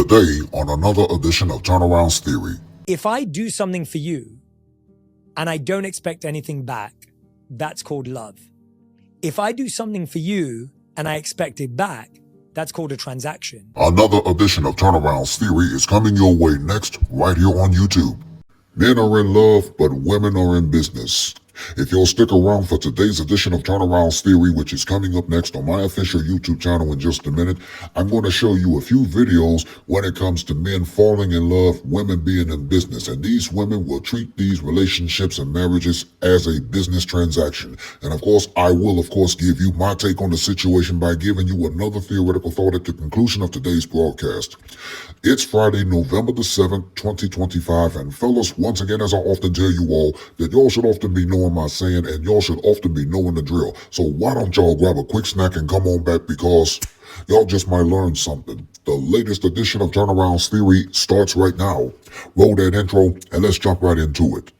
Today on another edition of Turneround's Theory. If I do something for you and I don't expect anything back, that's called love. If I do something for you and I expect it back, that's called a transaction. Another edition of Turneround's Theory is coming your way next, right here on YouTube. Men are in love, but women are in business. If you'll stick around for today's edition of Turneround's Theory, which is coming up next on my official YouTube channel in just a minute, I'm going to show you a few videos when it comes to men falling in love, women being in business. And these women will treat these relationships and marriages as a business transaction. And of course, I will, give you my take on the situation by giving you another theoretical thought at the conclusion of today's broadcast. It's Friday, November the 7th, 2025. And fellas, once again, as I often tell you all, that y'all should often be knowing my saying and y'all should often be knowing the drill. So why don't y'all grab a quick snack and come on back, because y'all just might learn something. The latest edition of Turnaround's Theory starts right now. Roll that intro and let's jump right into it.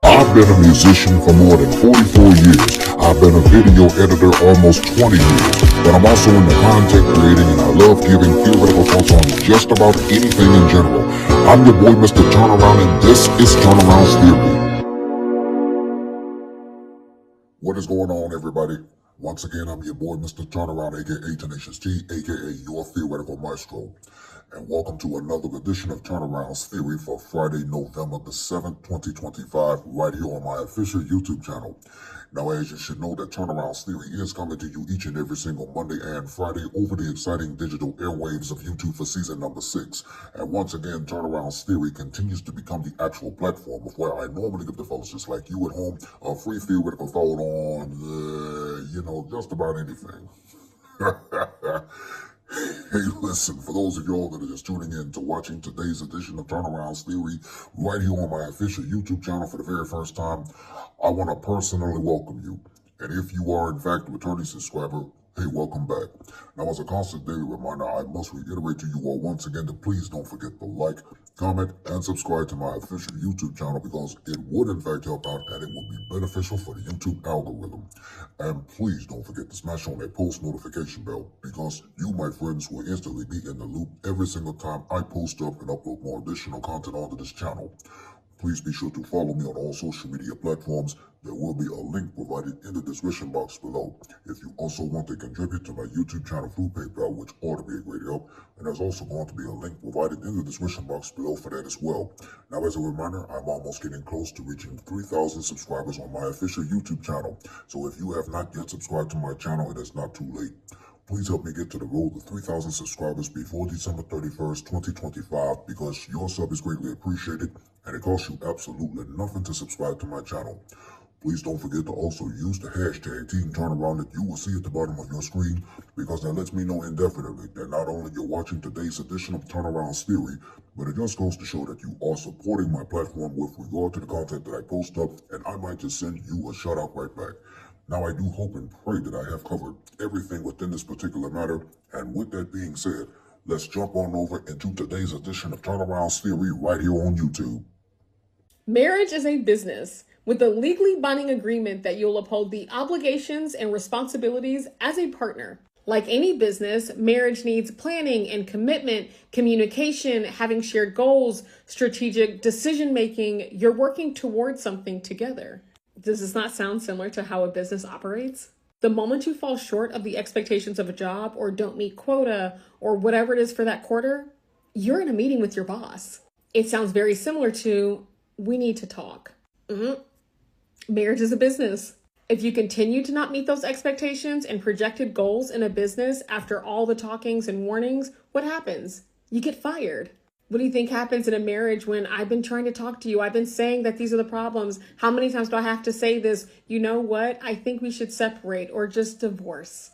I've been a musician for more than 44 years. I've been a video editor almost 20 years. But I'm also into content creating, and I love giving theoretical thoughts on just about anything in general. I'm your boy, Mr. Turnaround, and this is Turnaround's Theory. What is going on, everybody? Once again, I'm your boy, Mr. Turnaround, aka Tenacious T, aka your theoretical maestro. And welcome to another edition of Turnaround's Theory for Friday, November the 7th, 2025, right here on my official YouTube channel. Now, as you should know, that Turnaround's Theory is coming to you each and every single Monday and Friday over the exciting digital airwaves of YouTube for season number 6. And once again, Turnaround's Theory continues to become the actual platform of where I normally give the fellas just like you at home a free theoretical thought on, just about anything. Hey, listen, for those of y'all that are just tuning in to watching today's edition of Turnaround's Theory right here on my official YouTube channel for the very first time, I want to personally welcome you. And if you are, in fact, a returning subscriber, hey, welcome back. Now, as a constant daily reminder, I must reiterate to you all once again to please don't forget to like, comment, and subscribe to my official YouTube channel, because it would, in fact, help out and it would be beneficial for the YouTube algorithm. And please don't forget to smash on that post notification bell, because you, my friends, will instantly be in the loop every single time I post up and upload more additional content onto this channel. Please be sure to follow me on all social media platforms. There will be a link provided in the description box below. If you also want to contribute to my YouTube channel through PayPal, which ought to be a great help, and there's also going to be a link provided in the description box below for that as well. Now, as a reminder, I'm almost getting close to reaching 3,000 subscribers on my official YouTube channel. So if you have not yet subscribed to my channel, it is not too late. Please help me get to the road to 3,000 subscribers before December 31st, 2025, because your sub is greatly appreciated and it costs you absolutely nothing to subscribe to my channel. Please don't forget to also use the hashtag Team Turnaround that you will see at the bottom of your screen, because that lets me know indefinitely that not only you're watching today's edition of Turnaround's Theory, but it just goes to show that you are supporting my platform with regard to the content that I post up, and I might just send you a shout out right back. Now, I do hope and pray that I have covered everything within this particular matter. And with that being said, let's jump on over into today's edition of Turnaround's Theory right here on YouTube. Marriage is a business with a legally binding agreement that you'll uphold the obligations and responsibilities as a partner. Like any business, marriage needs planning and commitment, communication, having shared goals, strategic decision-making. You're working towards something together. Does this not sound similar to how a business operates? The moment you fall short of the expectations of a job or don't meet quota or whatever it is for that quarter, you're in a meeting with your boss. It sounds very similar to, we need to talk. Marriage is a business. If you continue to not meet those expectations and projected goals in a business after all the talkings and warnings, what happens? You get fired. What do you think happens in a marriage when I've been trying to talk to you? I've been saying that these are the problems. How many times do I have to say this? You know what? I think we should separate or just divorce.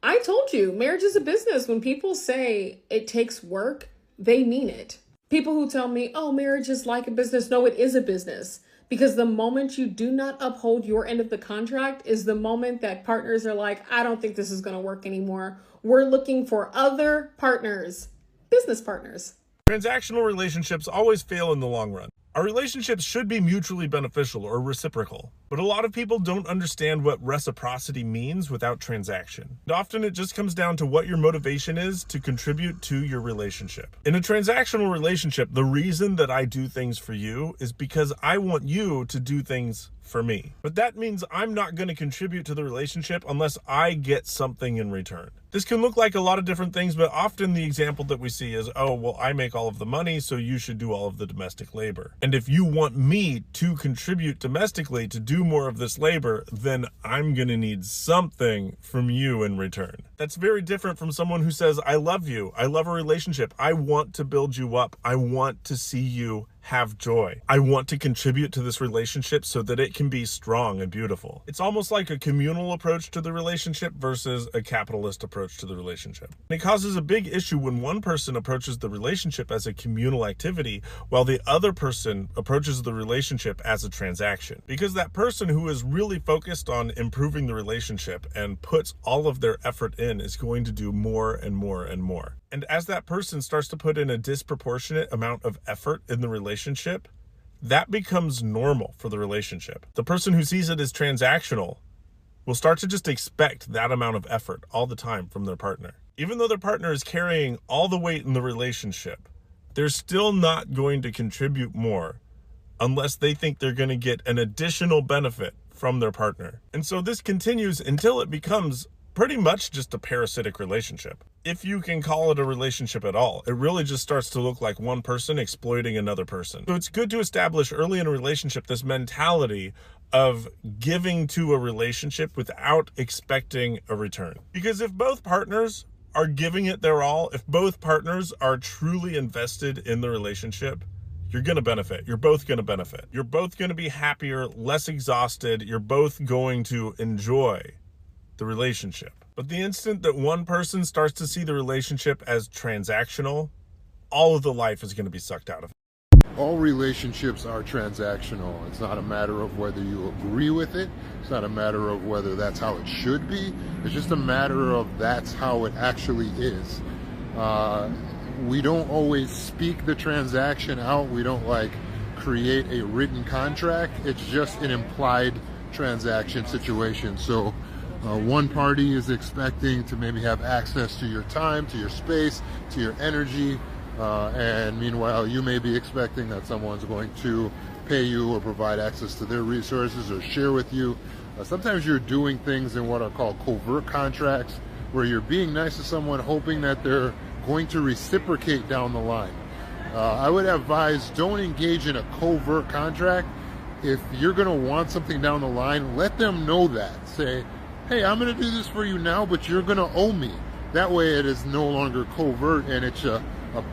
I told you, marriage is a business. When people say it takes work, they mean it. People who tell me, oh, marriage is like a business. No, it is a business. Because the moment you do not uphold your end of the contract is the moment that partners are like, I don't think this is going to work anymore. We're looking for other partners, business partners. Transactional relationships always fail in the long run. Our relationships should be mutually beneficial or reciprocal. But a lot of people don't understand what reciprocity means without transaction. And often it just comes down to what your motivation is to contribute to your relationship. In a transactional relationship, the reason that I do things for you is because I want you to do things for me. But that means I'm not going to contribute to the relationship unless I get something in return. This can look like a lot of different things, but often the example that we see is, oh, well, I make all of the money, so you should do all of the domestic labor. And if you want me to contribute domestically to do more of this labor, then I'm going to need something from you in return. That's very different from someone who says, I love you. I love a relationship. I want to build you up. I want to see you have joy. I want to contribute to this relationship so that it can be strong and beautiful. It's almost like a communal approach to the relationship versus a capitalist approach to the relationship. And it causes a big issue when one person approaches the relationship as a communal activity while the other person approaches the relationship as a transaction. Because that person who is really focused on improving the relationship and puts all of their effort in is going to do more and more and more. And as that person starts to put in a disproportionate amount of effort in the relationship, that becomes normal for the relationship. The person who sees it as transactional will start to just expect that amount of effort all the time from their partner. Even though their partner is carrying all the weight in the relationship, they're still not going to contribute more unless they think they're going to get an additional benefit from their partner. And so this continues until it becomes pretty much just a parasitic relationship. If you can call it a relationship at all, it really just starts to look like one person exploiting another person. So it's good to establish early in a relationship this mentality of giving to a relationship without expecting a return. Because if both partners are giving it their all, if both partners are truly invested in the relationship, you're going to benefit. You're both going to benefit. You're both going to be happier, less exhausted. You're both going to enjoy the relationship. But the instant that one person starts to see the relationship as transactional, all of the life is going to be sucked out of it. All relationships are transactional. It's not a matter of whether you agree with it. It's not a matter of whether that's how it should be. It's just a matter of that's how it actually is. We don't always speak the transaction out. We don't create a written contract. It's just an implied transaction situation. So one party is expecting to maybe have access to your time, to your space, to your energy, and meanwhile you may be expecting that someone's going to pay you or provide access to their resources or share with you. Sometimes you're doing things in what are called covert contracts, where you're being nice to someone hoping that they're going to reciprocate down the line. I would advise, don't engage in a covert contract. If you're going to want something down the line, let them know that. Say, hey, I'm going to do this for you now, but you're going to owe me. That way it is no longer covert and it's a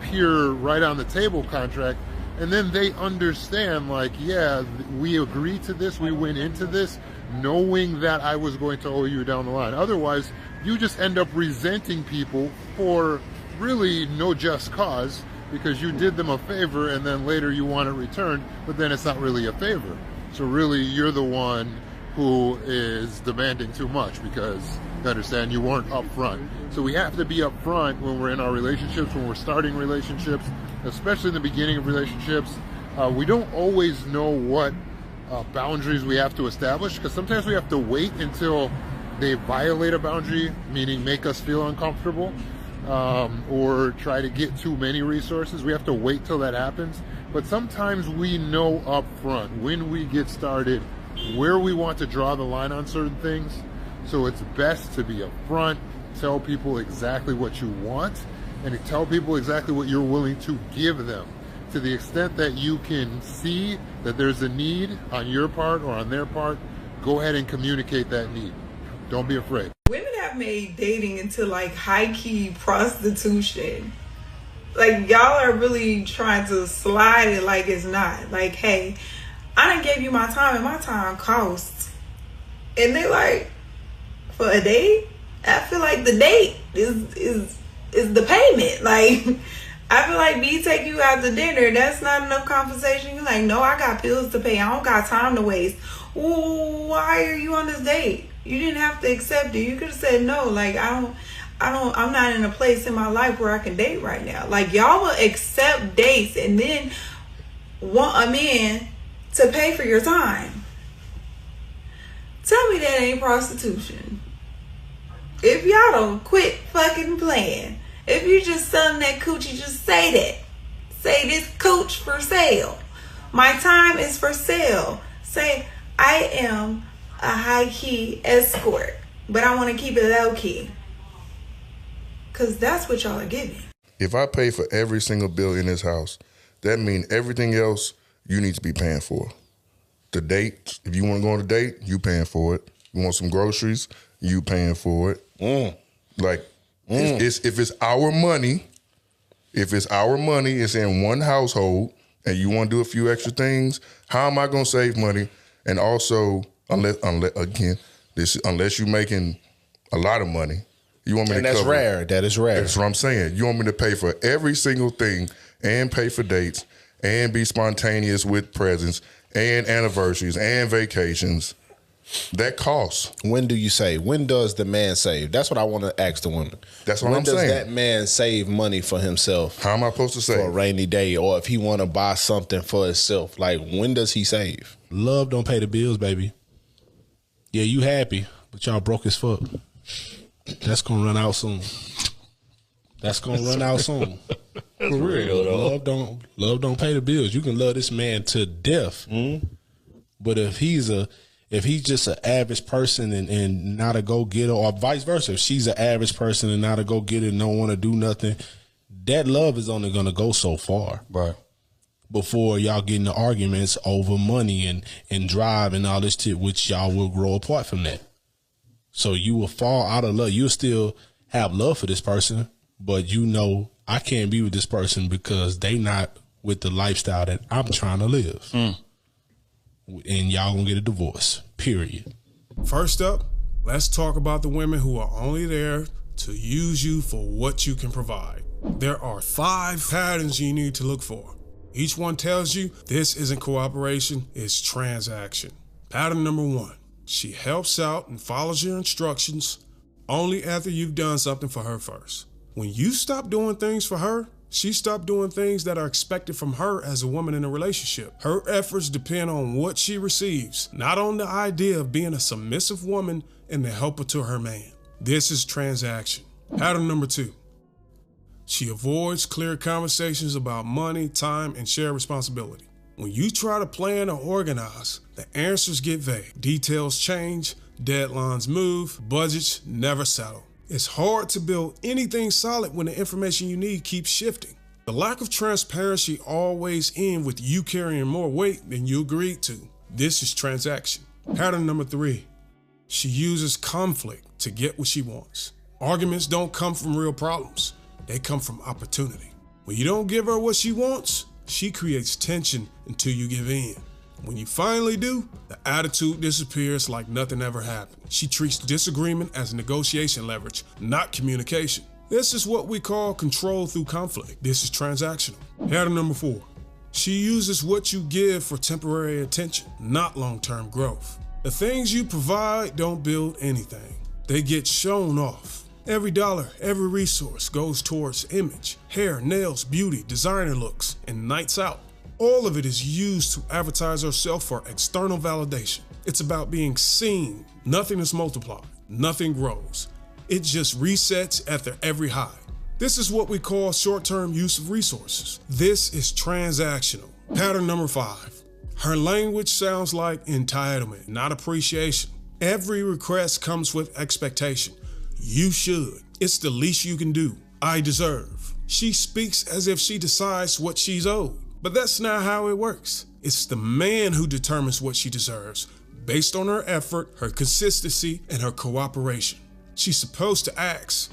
pure right on the table contract. And then they understand, yeah, we agreed to this, we went into this knowing that I was going to owe you down the line. Otherwise, you just end up resenting people for really no just cause, because you did them a favor and then later you want it returned, but then it's not really a favor. So really you're the one who is demanding too much, because you understand you weren't upfront. So we have to be upfront when we're in our relationships, when we're starting relationships, especially in the beginning of relationships. We don't always know what boundaries we have to establish, because sometimes we have to wait until they violate a boundary, meaning make us feel uncomfortable, or try to get too many resources. We have to wait till that happens. But sometimes we know up front when we get started where we want to draw the line on certain things. So it's best to be upfront, tell people exactly what you want, and tell people exactly what you're willing to give them. To the extent that you can see that there's a need on your part or on their part, go ahead and communicate that need. Don't be afraid. Women have made dating into high-key prostitution. Y'all are really trying to slide it like it's not. Hey, I done gave you my time and my time costs. And they for a date? I feel like the date is the payment. I feel like me taking you out to dinner, that's not enough conversation. You're no, I got bills to pay. I don't got time to waste. Ooh, why are you on this date? You didn't have to accept it. You could have said no. I'm not in a place in my life where I can date right now. Y'all will accept dates and then want a man to pay for your time. Tell me that ain't prostitution. If y'all don't quit fucking playing, if you just selling that coochie, just say that. Say this cooch for sale. My time is for sale. Say I am a high key escort, but I want to keep it low key. Cause that's what y'all are giving. If I pay for every single bill in this house, that means everything else you need to be paying for. The date, if you want to go on a date, you paying for it. You want some groceries, you paying for it. If it's our money, it's in one household, and you want to do a few extra things, how am I going to save money? And also, unless you're making a lot of money, you want me to that's cover. rare. That is rare. That's what I'm saying. You want me to pay for every single thing and pay for dates and be spontaneous with presents and anniversaries and vacations. That costs. When do you save? When does the man save? That's what I want to ask the women. That's what when I'm saying. When does that man save money for himself? How am I supposed to save? For a rainy day, or if he want to buy something for himself. Like, when does he save? Love don't pay the bills, baby. Yeah, you happy, but y'all broke as fuck. That's going to run out soon. For real, though. Love don't pay the bills. You can love this man to death. But if he's just an average person and not a go-getter, or vice versa, if she's an average person and not a go-getter and don't want to do nothing, that love is only going to go so far. Right. Before y'all get into arguments over money and drive and all this shit, which y'all will grow apart from that. So you will fall out of love. You'll still have love for this person, but you know I can't be with this person because they not with the lifestyle that I'm trying to live. And y'all gonna get a divorce, period. First up, let's talk about the women who are only there to use you for what you can provide. There are 5 patterns you need to look for. Each one tells you this isn't cooperation, it's transaction. Pattern number 1, she helps out and follows your instructions only after you've done something for her first. When you stop doing things for her, she stopped doing things that are expected from her as a woman in a relationship. Her efforts depend on what she receives, not on the idea of being a submissive woman and the helper to her man. This is transaction. Pattern number 2. She avoids clear conversations about money, time, and shared responsibility. When you try to plan or organize, the answers get vague. Details change, deadlines move, budgets never settle. It's hard to build anything solid when the information you need keeps shifting. The lack of transparency always ends with you carrying more weight than you agreed to. This is transaction. Pattern number 3. She uses conflict to get what she wants. Arguments don't come from real problems. They come from opportunity. When you don't give her what she wants, she creates tension until you give in. When you finally do, the attitude disappears like nothing ever happened. She treats disagreement as negotiation leverage, not communication. This is what we call control through conflict. This is transactional. Pattern number 4. She uses what you give for temporary attention, not long-term growth. The things you provide don't build anything. They get shown off. Every dollar, every resource goes towards image, hair, nails, beauty, designer looks, and nights out. All of it is used to advertise herself for external validation. It's about being seen. Nothing is multiplied. Nothing grows. It just resets after every high. This is what we call short-term use of resources. This is transactional. Pattern number 5. Her language sounds like entitlement, not appreciation. Every request comes with expectation. You should. It's the least you can do. I deserve. She speaks as if she decides what she's owed. But that's not how it works. It's the man who determines what she deserves based on her effort, her consistency, and her cooperation. She's supposed to ask,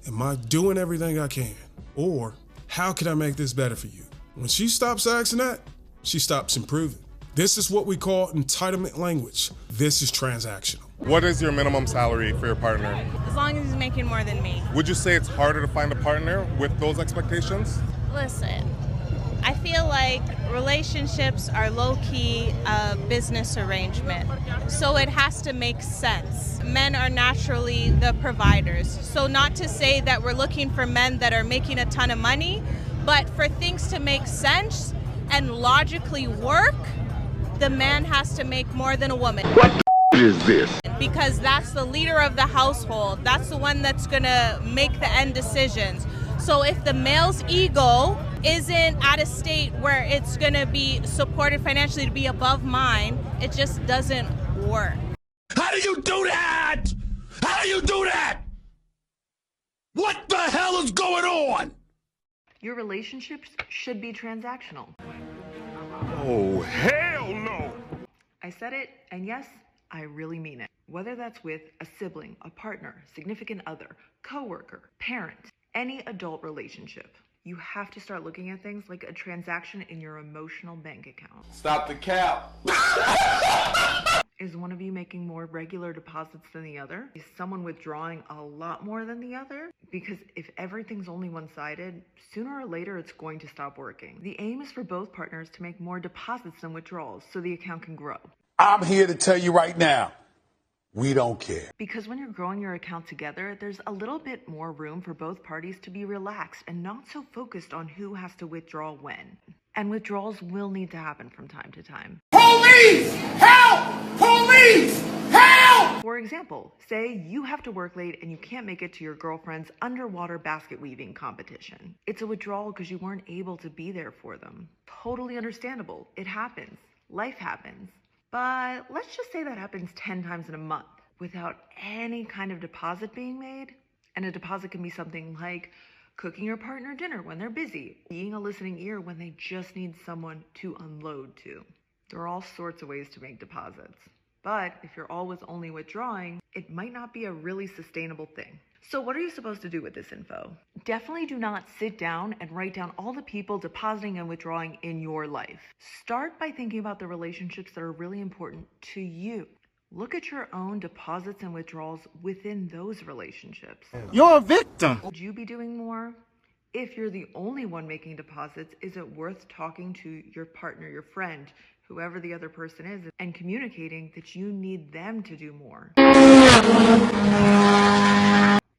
am I doing everything I can? Or, how can I make this better for you? When she stops asking that, she stops improving. This is what we call entitlement language. This is transactional. What is your minimum salary for your partner? As long as he's making more than me. Would you say it's harder to find a partner with those expectations? Listen, I feel like relationships are low-key a business arrangement, so it has to make sense. Men are naturally the providers, so not to say that we're looking for men that are making a ton of money, but for things to make sense and logically work, the man has to make more than a woman. What is this? Because that's the leader of the household. That's the one that's going to make the end decisions. So if the male's ego isn't at a state where it's going to be supported financially to be above mine, it just doesn't work. How do you do that? How do you do that? What the hell is going on? Your relationships should be transactional. Oh, hell no! I said it, and yes, I really mean it. Whether that's with a sibling, a partner, significant other, coworker, parent, any adult relationship, you have to start looking at things like a transaction in your emotional bank account. Stop the cap. Is one of you making more regular deposits than the other? Is someone withdrawing a lot more than the other? Because if everything's only one-sided, sooner or later it's going to stop working. The aim is for both partners to make more deposits than withdrawals so the account can grow. I'm here to tell you right now, we don't care. Because when you're growing your account together, there's a little bit more room for both parties to be relaxed and not so focused on who has to withdraw when. And withdrawals will need to happen from time to time. Police! Help! Police! Help! For example, say you have to work late and you can't make it to your girlfriend's underwater basket weaving competition. It's a withdrawal because you weren't able to be there for them. Totally understandable. It happens. Life happens. But let's just say that happens 10 times in a month without any kind of deposit being made. And a deposit can be something like cooking your partner dinner when they're busy, being a listening ear when they just need someone to unload to. There are all sorts of ways to make deposits. But if you're always only withdrawing, it might not be a really sustainable thing. So what are you supposed to do with this info? Definitely do not sit down and write down all the people depositing and withdrawing in your life. Start by thinking about the relationships that are really important to you. Look at your own deposits and withdrawals within those relationships. You're a victim. Would you be doing more? If you're the only one making deposits, is it worth talking to your partner, your friend, whoever the other person is, and communicating that you need them to do more?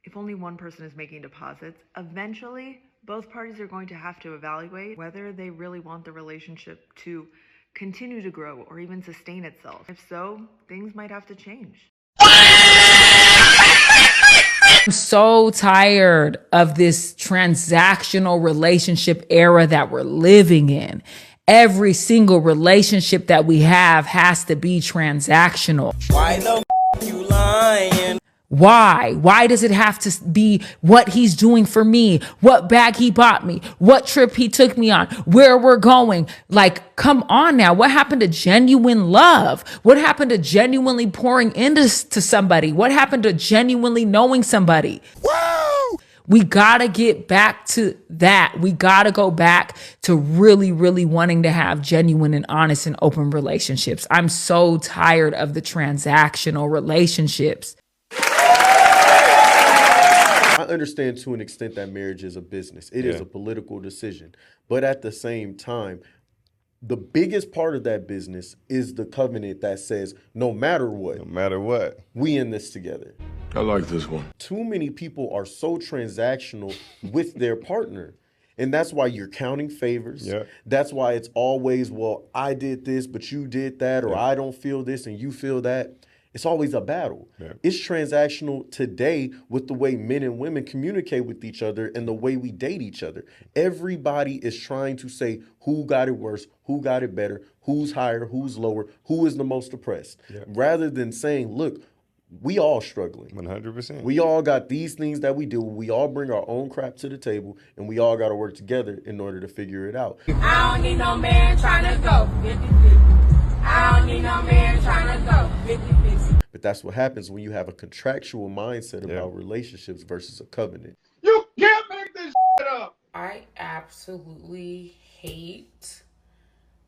If only one person is making deposits, eventually both parties are going to have to evaluate whether they really want the relationship to continue to grow or even sustain itself. If so, things might have to change. I'm so tired of this transactional relationship era that we're living in. Every single relationship that we have has to be transactional. Why the you lying? Why? Why does it have to be what he's doing for me? What bag he bought me? What trip he took me on? Where we're going? Like, come on now. What happened to genuine love? What happened to genuinely pouring into somebody? What happened to genuinely knowing somebody? Woo! We gotta get back to that. We gotta go back to really, really wanting to have genuine and honest and open relationships. I'm so tired of the transactional relationships. I understand to an extent that marriage is a business. It is a political decision. But at the same time, the biggest part of that business is the covenant that says, no matter what, we in this together. I like this one. Too many people are so transactional with their partner. And that's why you're counting favors. Yeah. That's why it's always, well, I did this, but you did that, or I don't feel this and you feel that. It's always a battle. Yeah. It's transactional today with the way men and women communicate with each other and the way we date each other. Everybody is trying to say who got it worse, who got it better, who's higher, who's lower, who is the most oppressed, rather than saying, look, we all struggling. 100%. We all got these things that we do. We all bring our own crap to the table, and we all got to work together in order to figure it out. I don't need no man trying to go 50-50. I don't need no man trying to go 50-50. But that's what happens when you have a contractual mindset about relationships versus a covenant. You can't make this shit up. I absolutely hate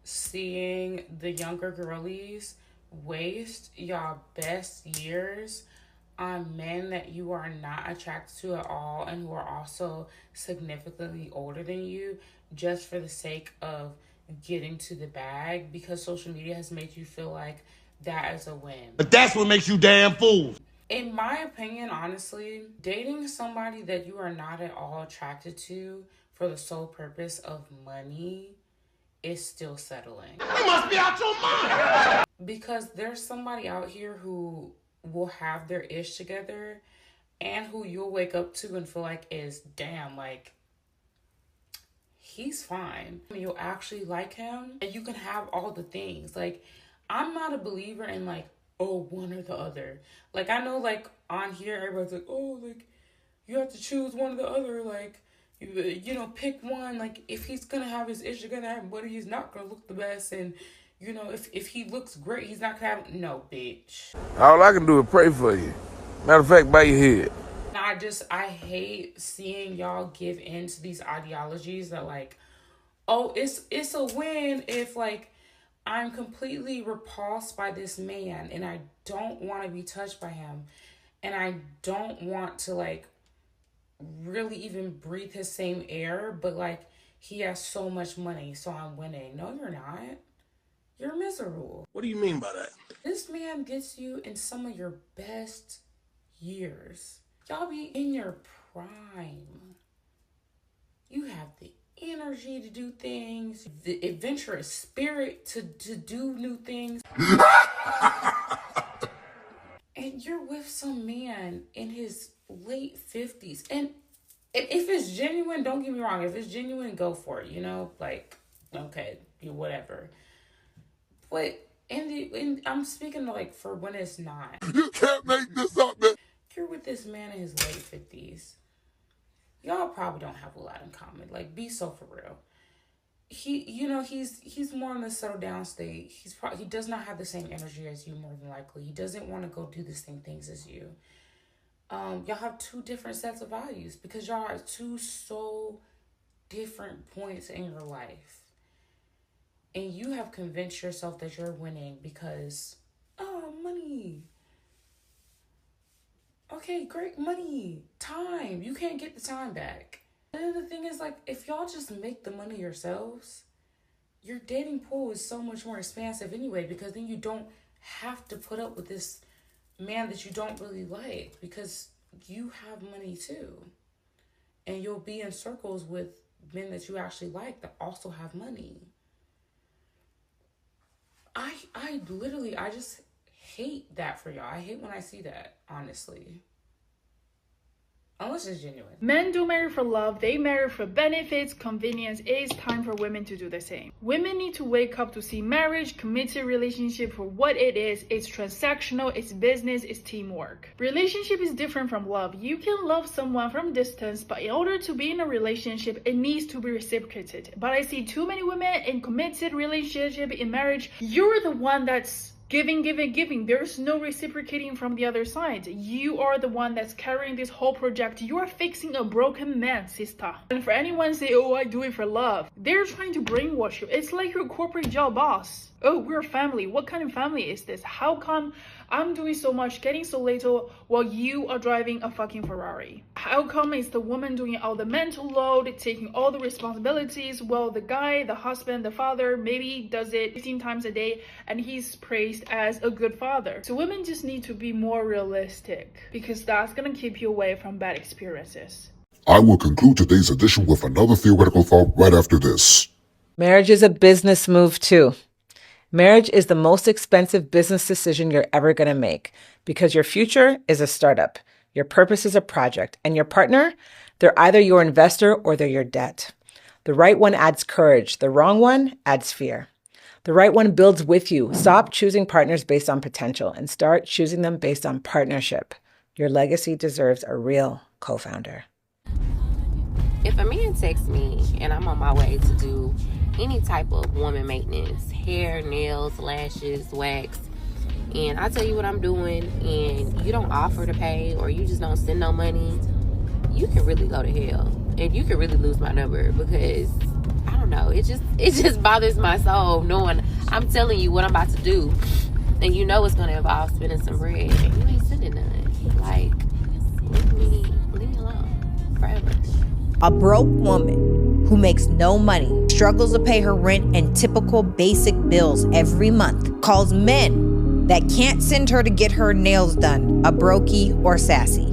seeing the younger girlies waste y'all best years on men that you are not attracted to at all and who are also significantly older than you just for the sake of getting to the bag, because social media has made you feel like that is a win. But that's what makes you damn fools. In my opinion, honestly, dating somebody that you are not at all attracted to for the sole purpose of money is still settling. You must be out your mind. Because there's somebody out here who will have their ish together and who you'll wake up to and feel like is, damn, like, he's fine. You'll actually like him and you can have all the things. Like, I'm not a believer in like, oh, one or the other. Like, I know like on here, everybody's like, oh, like, you have to choose one or the other. Like, you know, pick one. Like, if he's going to have his ish, you're going to have him, but he's not going to look the best. And, you know, if he looks great, he's not going to have, no, bitch. All I can do is pray for you. Matter of fact, bow your head. I hate seeing y'all give in to these ideologies that like, oh, it's a win if like I'm completely repulsed by this man and I don't want to be touched by him and I don't want to like really even breathe his same air, but like he has so much money, so I'm winning. No, you're not. You're miserable. What do you mean by that? This man gets you in some of your best years. Y'all be in your prime. You have the energy to do things, the adventurous spirit to do new things. And you're with some man in his late 50s. And if it's genuine, don't get me wrong. If it's genuine, go for it. You know, like, okay, whatever. But I'm speaking like for when it's not. You can't make this up, man. You're with this man in his late 50s. Y'all probably don't have a lot in common. Like, be so for real. He's more in the settle down state. He does not have the same energy as you, more than likely. He doesn't want to go do the same things as you. Y'all have two different sets of values because y'all are at two so different points in your life. And you have convinced yourself that you're winning because, oh, money. Okay, great, money, time. You can't get the time back. And then the thing is, like, if y'all just make the money yourselves, your dating pool is so much more expansive anyway, because then you don't have to put up with this man that you don't really like because you have money too. And you'll be in circles with men that you actually like that also have money. I just hate that for y'all. I hate when I see that, honestly. Unless it's genuine. Men do marry for love, they marry for benefits, convenience. It is time for women to do the same. Women need to wake up to see marriage, committed relationship for what it is. It's transactional, it's business, it's teamwork. Relationship is different from love. You can love someone from distance, but in order to be in a relationship, it needs to be reciprocated. But I see too many women in committed relationship, in marriage. You're the one that's giving. There's no reciprocating from the other side. You are the one that's carrying this whole project. You are fixing a broken man, sister. And for anyone say, oh, I do it for love, they're trying to brainwash you. It's like your corporate job boss. Oh, we're family. What kind of family is this? How come I'm doing so much, getting so little, while you are driving a fucking Ferrari? How come it's the woman doing all the mental load, taking all the responsibilities, while the guy, the husband, the father, maybe does it 15 times a day and he's praised as a good father? So women just need to be more realistic, because that's gonna keep you away from bad experiences. I will conclude today's edition with another theoretical thought right after this. Marriage is a business move too. Marriage is the most expensive business decision you're ever going to make, because your future is a startup, your purpose is a project, and your partner, they're either your investor or they're your debt. The right one adds courage. The wrong one adds fear. The right one builds with you. Stop choosing partners based on potential and start choosing them based on partnership. Your legacy deserves a real co-founder. If a man texts me and I'm on my way to do any type of woman maintenance, hair, nails, lashes, wax, and I tell you what I'm doing and you don't offer to pay or you just don't send no money, you can really go to hell. And you can really lose my number, because I don't know, it just bothers my soul knowing I'm telling you what I'm about to do and you know it's going to involve spending some bread and you ain't sending none. Like, leave me alone forever. A broke woman who makes no money, struggles to pay her rent and typical basic bills every month, calls men that can't send her to get her nails done a brokey or sassy.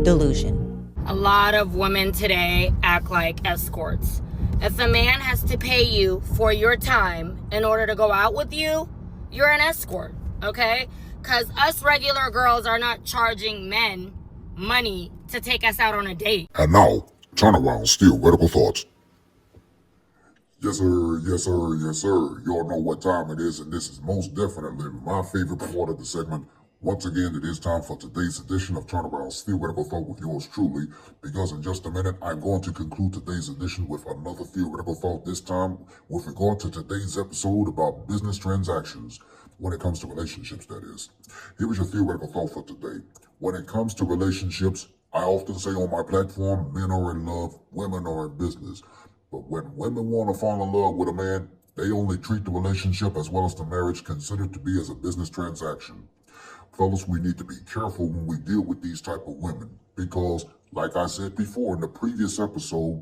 Delusion. A lot of women today act like escorts. If a man has to pay you for your time in order to go out with you, you're an escort, okay? Because us regular girls are not charging men money to take us out on a date. And now, Turnaround Still Radical Thoughts. Yes, sir, yes, sir, yes, sir. Y'all know what time it is, and this is most definitely my favorite part of the segment. Once again, it is time for today's edition of Turnaround Still Radical Thought with yours truly, because in just a minute, I'm going to conclude today's edition with another theoretical thought, this time with regard to today's episode about business transactions, when it comes to relationships, that is. Here is your theoretical thought for today. When it comes to relationships, I often say on my platform, men are in love, women are in business. But when women want to fall in love with a man, they only treat the relationship as well as the marriage considered to be as a business transaction. Fellas, we need to be careful when we deal with these type of women because, like I said before in the previous episode,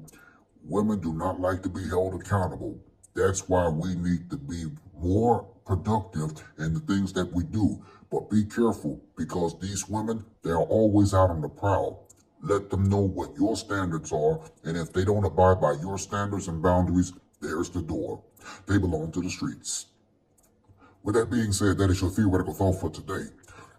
women do not like to be held accountable. That's why we need to be more productive in the things that we do. But be careful because these women, they're always out on the prowl. Let them know what your standards are, and if they don't abide by your standards and boundaries, there's the door. They belong to the streets. With that being said, that is your theoretical thought for today.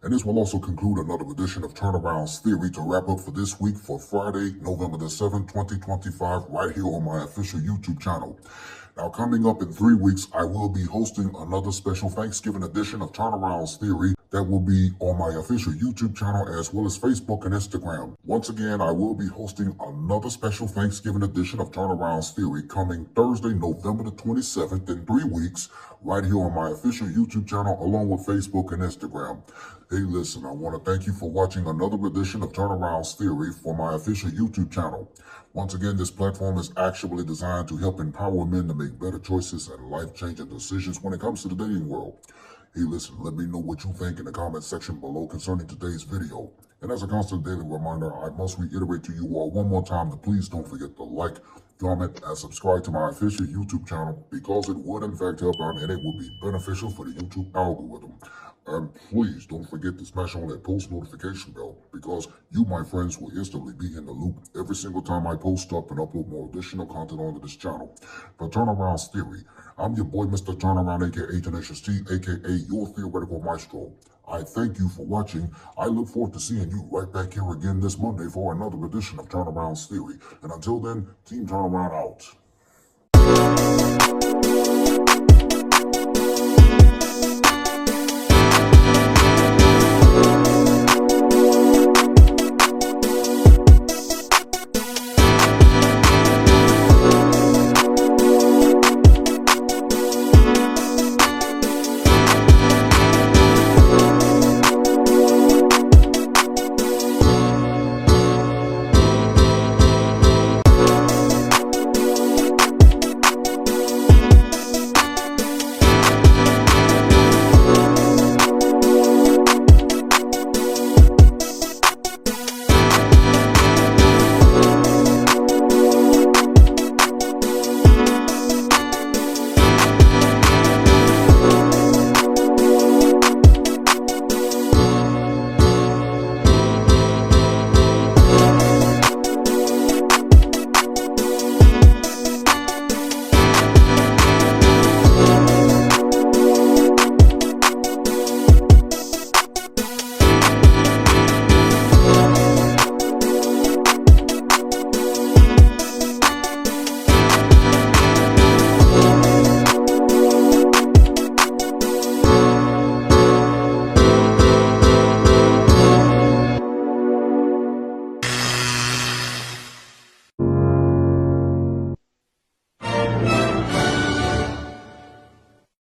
And this will also conclude another edition of Turnaround's Theory to wrap up for this week for Friday, November the 7th, 2025, right here on my official YouTube channel. Now, coming up in 3 weeks, I will be hosting another special Thanksgiving edition of Turnaround's Theory that will be on my official YouTube channel as well as Facebook and Instagram. Once again, I will be hosting another special Thanksgiving edition of Turnaround's Theory coming Thursday, November the 27th in 3 weeks, right here on my official YouTube channel along with Facebook and Instagram. Hey, listen, I want to thank you for watching another edition of Turnaround's Theory for my official YouTube channel. Once again, this platform is actually designed to help empower men to make better choices and life-changing decisions when it comes to the dating world. Hey, listen, let me know what you think in the comment section below concerning today's video. And as a constant daily reminder, I must reiterate to you all one more time to please don't forget to like, comment, and subscribe to my official YouTube channel because it would in fact help out and it would be beneficial for the YouTube algorithm. And please don't forget to smash on that post notification bell because you, my friends, will instantly be in the loop every single time I post up and upload more additional content onto this channel. For Turnaround's Theory, I'm your boy, Mr. Turnaround, aka Tenacious T, aka your theoretical maestro. I thank you for watching. I look forward to seeing you right back here again this Monday for another edition of Turnaround's Theory. And until then, Team Turnaround out.